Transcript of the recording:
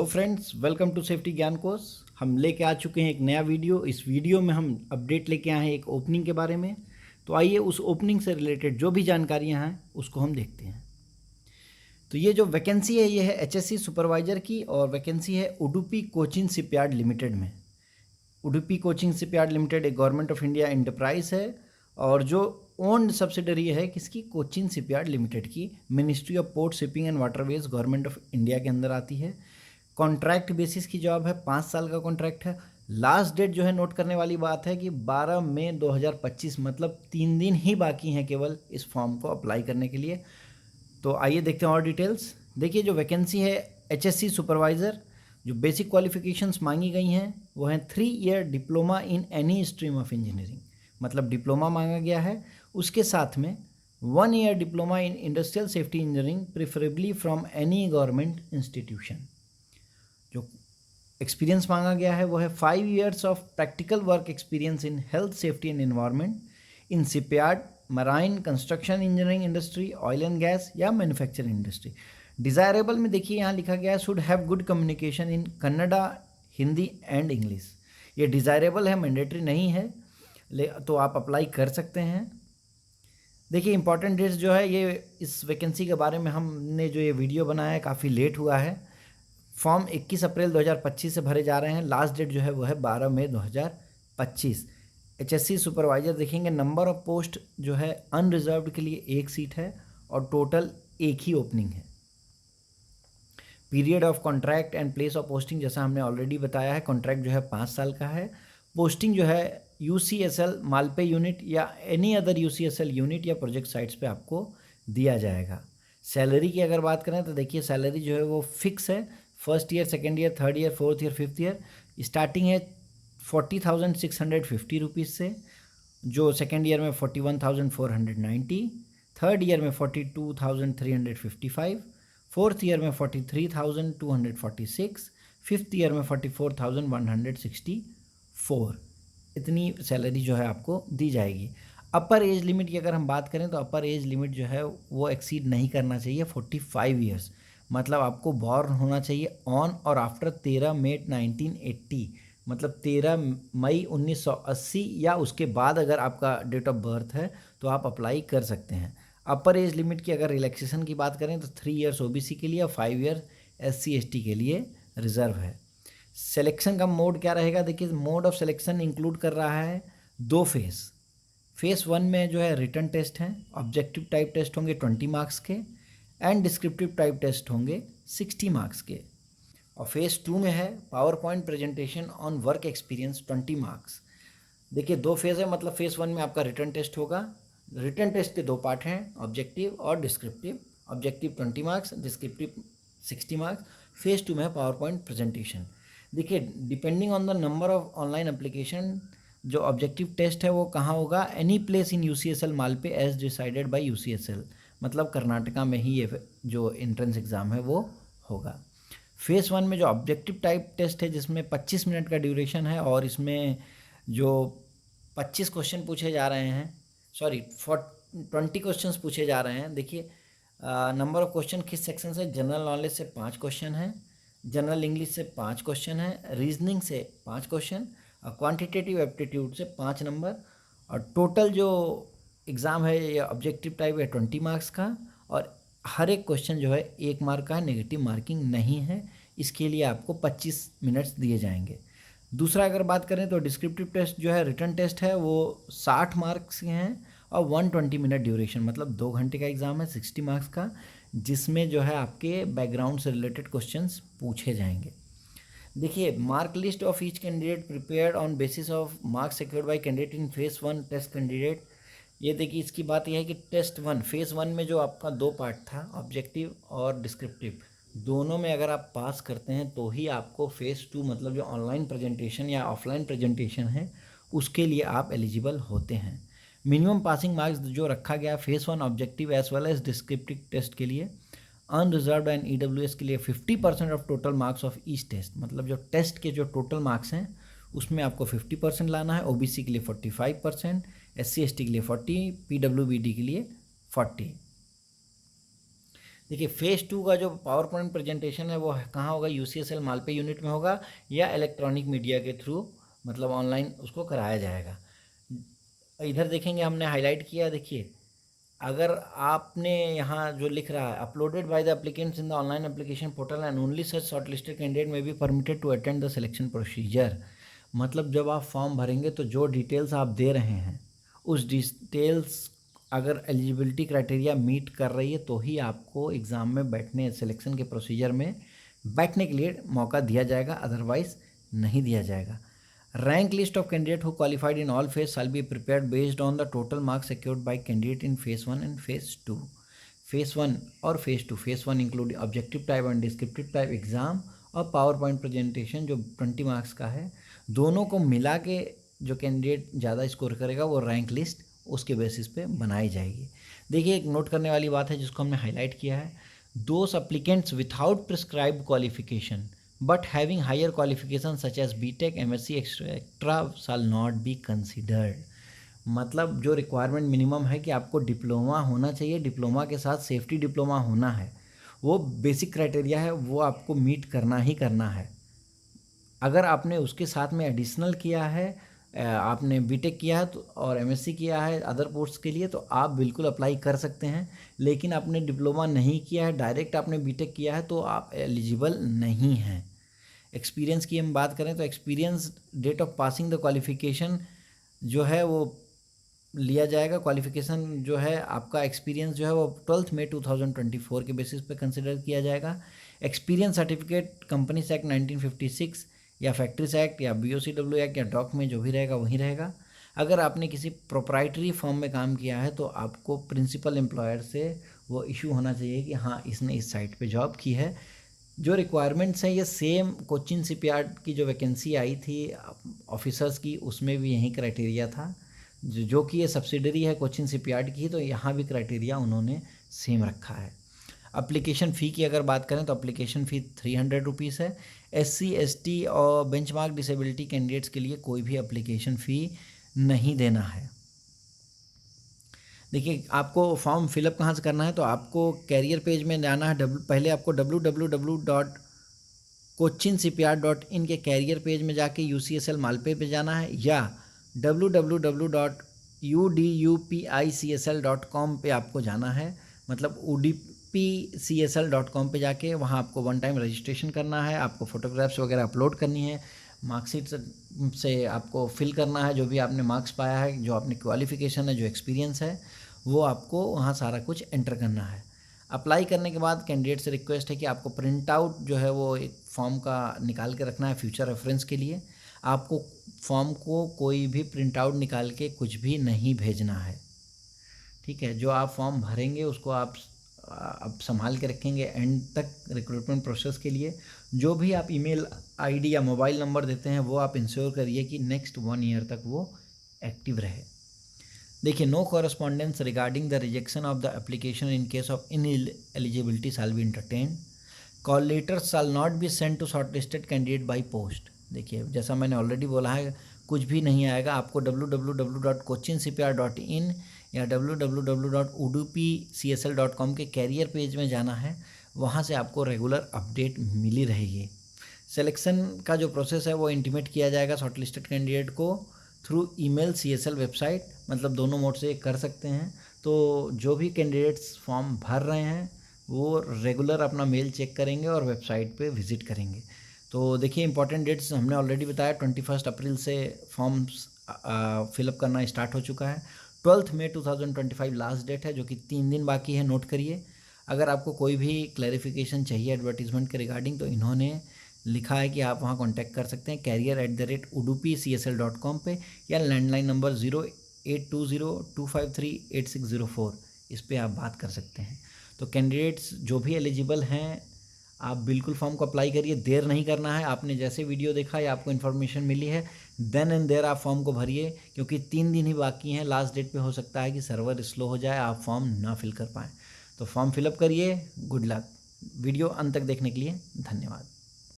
Friends, welcome to safety ज्ञान course. हम लेके आ चुके हैं एक नया वीडियो। इस वीडियो में हम अपडेट लेके आए हैं एक ओपनिंग के बारे में। तो आइए उस ओपनिंग से रिलेटेड जो भी जानकारियां हैं उसको हम देखते हैं। तो ये जो वैकेंसी है ये है एचएससी सुपरवाइज़र की और वैकेंसी है उडुपी कोचिन शिपयार्ड लिमिटेड में। उडुपी कोचिंग शिपयार्ड लिमिटेड एक गवर्नमेंट ऑफ इंडिया एंटरप्राइज है और जो ओन्ड सब्सिडरी है किसकी, कोचिन शिपयार्ड लिमिटेड की। Ministry of port shipping and waterways government of India के अंदर आती है। कॉन्ट्रैक्ट बेसिस की जॉब है, 5 साल का कॉन्ट्रैक्ट है। लास्ट डेट जो है नोट करने वाली बात है कि 12 मई 2025, मतलब 3 दिन ही बाकी हैं केवल इस फॉर्म को अप्लाई करने के लिए। तो आइए देखते हैं और डिटेल्स। देखिए जो वैकेंसी है एचएससी सुपरवाइज़र, जो बेसिक क्वालिफिकेशंस मांगी गई हैं वो हैं 3 year diploma in any stream of engineering, मतलब डिप्लोमा मांगा गया है। उसके साथ में 1 year diploma in industrial safety engineering preferably from any government institution. जो एक्सपीरियंस मांगा गया है वो है 5 years of practical work experience in health safety and environment in shipyard, marine, construction engineering industry, oil and gas या manufacturing industry. Desirable में देखिए यहाँ लिखा गया है should have good communication in Kannada, Hindi and English. ये डिज़ायरेबल है, मैंडेटरी नहीं है, तो आप अप्लाई कर सकते हैं। देखिए इंपॉर्टेंट डेट्स जो है, ये इस वैकेंसी के बारे में हमने जो ये वीडियो बनाया है काफ़ी लेट हुआ है। फॉर्म 21 अप्रैल 2025 से भरे जा रहे हैं। लास्ट डेट जो है वो है 12 मई 2025। एचएससी सुपरवाइज़र देखेंगे, नंबर ऑफ पोस्ट जो है अनरिजर्व्ड के लिए 1 सीट है और टोटल 1 ही ओपनिंग है। Period of contract and place of posting जैसा हमने ऑलरेडी बताया है, कॉन्ट्रैक्ट जो है 5 साल का है। पोस्टिंग जो है यूसीएसएल मालपे यूनिट या एनी अदर यूसीएसएल यूनिट या प्रोजेक्ट साइट्स पे आपको दिया जाएगा। सैलरी की अगर बात करें तो देखिए सैलरी जो है वो फिक्स है। First year, second year, third year, fourth year, fifth year starting है 40,650 रुपीज़ से, जो सेकेंड ईयर में 41,490, थर्ड ईयर में 42,355, फोर्थ ईयर में 43,246, फिफ्थ ईयर में 44,164। इतनी सैलरी जो है आपको दी जाएगी। अपर एज लिमिट की अगर हम बात करें तो अपर एज लिमिट जो है वो एक्सीड नहीं करना चाहिए 45 ईयर्स, मतलब आपको बॉर्न होना चाहिए ऑन और आफ्टर 13 मई 1980, मतलब 13 मई 1980 या उसके बाद अगर आपका डेट ऑफ बर्थ है तो आप अप्लाई कर सकते हैं। अपर एज लिमिट की अगर रिलैक्सेशन की बात करें तो 3 ईयर्स ओबीसी के लिए और 5 ईयर एससी एसटी के लिए रिजर्व है। सिलेक्शन का मोड क्या रहेगा, देखिए मोड ऑफ सिलेक्शन इंक्लूड कर रहा है 2 फेज़। फेज़ 1 में जो है रिटन टेस्ट हैं, ऑब्जेक्टिव टाइप टेस्ट होंगे 20 मार्क्स के एंड डिस्क्रिप्टिव टाइप टेस्ट होंगे 60 मार्क्स के। और फेज़ 2 में है PowerPoint presentation on work experience 20 marks. देखिए 2 फेज़ है, मतलब फेज़ 1 में आपका रिटन टेस्ट होगा। रिटन टेस्ट के 2 पार्ट हैं, ऑब्जेक्टिव और descriptive. Objective 20 marks, descriptive 60 marks. Phase 2 में है पावर पॉइंट प्रेजेंटेशन। देखिए depending on the number of online application जो ऑब्जेक्टिव टेस्ट है वो कहाँ होगा, any place in UCSL Malpe as decided by यूसीएसएल, मतलब कर्नाटका में ही ये जो एंट्रेंस एग्ज़ाम है वो होगा। फेज़ 1 में जो ऑब्जेक्टिव टाइप टेस्ट है जिसमें 25 मिनट का ड्यूरेशन है और इसमें जो 25 क्वेश्चन पूछे जा रहे हैं, 20 क्वेश्चंस पूछे जा रहे हैं। देखिए नंबर ऑफ क्वेश्चन किस सेक्शन से, जनरल नॉलेज से 5 क्वेश्चन है, जनरल इंग्लिश से 5 क्वेश्चन है, रीजनिंग से 5 क्वेश्चन और क्वांटिटेटिव एप्टीट्यूड से 5 नंबर। और टोटल जो एग्ज़ाम है ये ऑब्जेक्टिव टाइप है 20 मार्क्स का और हर एक क्वेश्चन जो है 1 मार्क का है, नेगेटिव मार्किंग नहीं है। इसके लिए आपको 25 मिनट्स दिए जाएंगे। दूसरा अगर बात करें तो डिस्क्रिप्टिव टेस्ट जो है रिटन टेस्ट है वो 60 मार्क्स के हैं और 120 मिनट ड्यूरेशन, मतलब 2 घंटे का एग्ज़ाम है 60 मार्क्स का, जिसमें जो है आपके बैकग्राउंड से रिलेटेड क्वेश्चंस पूछे जाएंगे। देखिए mark list of each candidate prepared on basis of marks secured by candidate in phase 1 test candidate. ये देखिए इसकी बात यह है कि टेस्ट 1 फेज़ 1 में जो आपका 2 पार्ट था, ऑब्जेक्टिव और डिस्क्रिप्टिव, दोनों में अगर आप पास करते हैं तो ही आपको फेज़ 2 मतलब जो ऑनलाइन प्रेजेंटेशन या ऑफलाइन प्रेजेंटेशन है उसके लिए आप एलिजिबल होते हैं। मिनिमम पासिंग मार्क्स जो रखा गया phase 1 objective as well as descriptive test के लिए, अनरिजर्व्ड एंड ईडब्ल्यूएस के लिए 50% of total marks of each test, मतलब जो टेस्ट के जो टोटल मार्क्स हैं उसमें आपको 50% लाना है। ओबीसी के लिए 45%, एससी एसटी के लिए 40, पीडब्ल्यूबीडी के लिए 40। देखिए फेज़ 2 का जो पावर पॉइंट प्रेजेंटेशन है वो कहाँ होगा, यूसीएसएल मालपे यूनिट में होगा या इलेक्ट्रॉनिक मीडिया के थ्रू, मतलब ऑनलाइन उसको कराया जाएगा। इधर देखेंगे हमने हाईलाइट किया, देखिए अगर आपने यहाँ जो लिख रहा है uploaded by the applicants in the online application portal and only such shortlisted candidate may be permitted to attend the selection procedure, मतलब जब आप फॉर्म भरेंगे तो जो डिटेल्स आप दे रहे हैं उस डिटेल्स अगर एलिजिबिलिटी क्राइटेरिया मीट कर रही है तो ही आपको एग्ज़ाम में बैठने, सिलेक्शन के प्रोसीजर में बैठने के लिए मौका दिया जाएगा, अदरवाइज़ नहीं दिया जाएगा। Rank list of candidate who qualified in all phase shall be prepared based on the total marks secured by candidate in phase 1 and phase 2. phase 1 और phase 2, phase 1 include objective type and descriptive type exam और PowerPoint presentation जो 20 marks का है, दोनों को मिला के जो कैंडिडेट ज़्यादा स्कोर करेगा वो रैंक लिस्ट उसके बेसिस पे बनाई जाएगी। देखिए एक नोट करने वाली बात है जिसको हमने हाईलाइट किया है, those applicants without prescribed qualification but having higher qualifications such as BTech, MSc, etc. shall not be considered। मतलब जो रिक्वायरमेंट मिनिमम है कि आपको डिप्लोमा होना चाहिए, डिप्लोमा के साथ सेफ्टी डिप्लोमा होना है, वो बेसिक क्राइटेरिया है, वो आपको मीट करना ही करना है। अगर आपने उसके साथ में एडिशनल किया है, आपने बीटेक किया है तो और एमएससी किया है अदर पोस्ट के लिए, तो आप बिल्कुल अप्लाई कर सकते हैं। लेकिन आपने डिप्लोमा नहीं किया है, डायरेक्ट आपने बीटेक किया है तो आप एलिजिबल नहीं हैं। एक्सपीरियंस की हम बात करें तो experience date of passing the qualification जो है वो लिया जाएगा। क्वालिफ़िकेशन जो है आपका एक्सपीरियंस जो है वो 12 मई 2024 के बेसिस पे कंसिडर किया जाएगा। एक्सपीरियंस सर्टिफिकेट कंपनीज एक्ट 1956 या फैक्ट्रीज एक्ट या BOCW एक्ट या डॉक में जो भी रहेगा वही रहेगा। अगर आपने किसी प्रोप्राइटरी फर्म में काम किया है तो आपको प्रिंसिपल एम्प्लॉयर से वो इशू होना चाहिए कि हाँ इसने इस साइट पे जॉब की है। जो रिक्वायरमेंट्स हैं ये सेम कोचिन शिपयार्ड की जो वैकेंसी आई थी ऑफिसर्स की, उसमें भी यही क्राइटेरिया था, जो कि ये सब्सिडरी है कोचिन शिपयार्ड की, तो यहाँ भी क्राइटेरिया उन्होंने सेम रखा है। एप्लीकेशन फ़ी की अगर बात करें तो एप्लीकेशन फ़ी 300 रुपीज़ है। SC ST और बेंचमार्क डिसेबिलिटी कैंडिडेट्स के लिए कोई भी एप्लीकेशन फ़ी नहीं देना है। देखिए आपको फॉर्म फिलअप कहाँ से करना है, तो आपको कैरियर पेज में जाना है। पहले आपको www.cochinshipyard.in के कैरियर पेज में जाके UCSL मालपे पे जाना है, या www.udupicl.com पे आपको जाना है, मतलब udupicl.com पे जाके वहाँ आपको वन टाइम रजिस्ट्रेशन करना है। आपको फ़ोटोग्राफ्स वगैरह अपलोड करनी है, मार्कशीट से आपको फिल करना है जो भी आपने मार्क्स पाया है, जो आपने क्वालिफ़िकेशन है, जो एक्सपीरियंस है, वो आपको वहाँ सारा कुछ एंटर करना है। अप्लाई करने के बाद कैंडिडेट से रिक्वेस्ट है कि आपको प्रिंट आउट जो है वो एक फॉर्म का निकाल के रखना है फ्यूचर रेफरेंस के लिए। आपको फॉर्म को कोई भी प्रिंट आउट निकाल के कुछ भी नहीं भेजना है, ठीक है। जो आप फॉर्म भरेंगे उसको आप अब संभाल के रखेंगे एंड तक रिक्रूटमेंट प्रोसेस के लिए। जो भी आप ईमेल आईडी या मोबाइल नंबर देते हैं वो आप इंश्योर करिए कि नेक्स्ट 1 ईयर तक वो एक्टिव रहे। देखिए no correspondence regarding the rejection of the application in case of ineligibility shall be entertained. Call letters shall not be send to shortlisted candidate by post. देखिए जैसा मैंने ऑलरेडी बोला है, कुछ भी नहीं आएगा। आपको www.cochinshipyard.in या www.udupcsl.com के कैरियर पेज में जाना है, वहाँ से आपको रेगुलर अपडेट मिली रहेगी। सिलेक्शन का जो प्रोसेस है वो इंटीमेट किया जाएगा शॉर्टलिस्टेड कैंडिडेट को थ्रू ईमेल CSL वेबसाइट, मतलब दोनों मोड से कर सकते हैं। तो जो भी कैंडिडेट्स फॉर्म भर रहे हैं वो रेगुलर अपना मेल चेक करेंगे और वेबसाइट पे विज़िट करेंगे। तो देखिए इंपॉर्टेंट डेट्स हमने ऑलरेडी बताया, 21 अप्रैल से फॉर्म्स फिलअप करना स्टार्ट हो चुका है। 12 मई 2025 लास्ट डेट है, जो कि 3 दिन बाकी है, नोट करिए। अगर आपको कोई भी क्लैरिफिकेशन चाहिए एडवर्टीजमेंट के रिगार्डिंग तो इन्होंने लिखा है कि आप वहाँ कांटेक्ट कर सकते हैं career@udupcsl.com पे, या लैंडलाइन नंबर 082025380604, इस पर आप बात कर सकते हैं। तो कैंडिडेट्स जो भी एलिजिबल हैं आप बिल्कुल फॉर्म को अप्लाई करिए, देर नहीं करना है। आपने जैसे वीडियो देखा या आपको इन्फॉर्मेशन मिली है देन एंड देयर आप फॉर्म को भरिए, क्योंकि 3 दिन ही बाकी हैं। लास्ट डेट पे हो सकता है कि सर्वर स्लो हो जाए, आप फॉर्म ना फिल कर पाएँ। तो फॉर्म फिलअप करिए। Good luck. वीडियो अंत तक देखने के लिए धन्यवाद।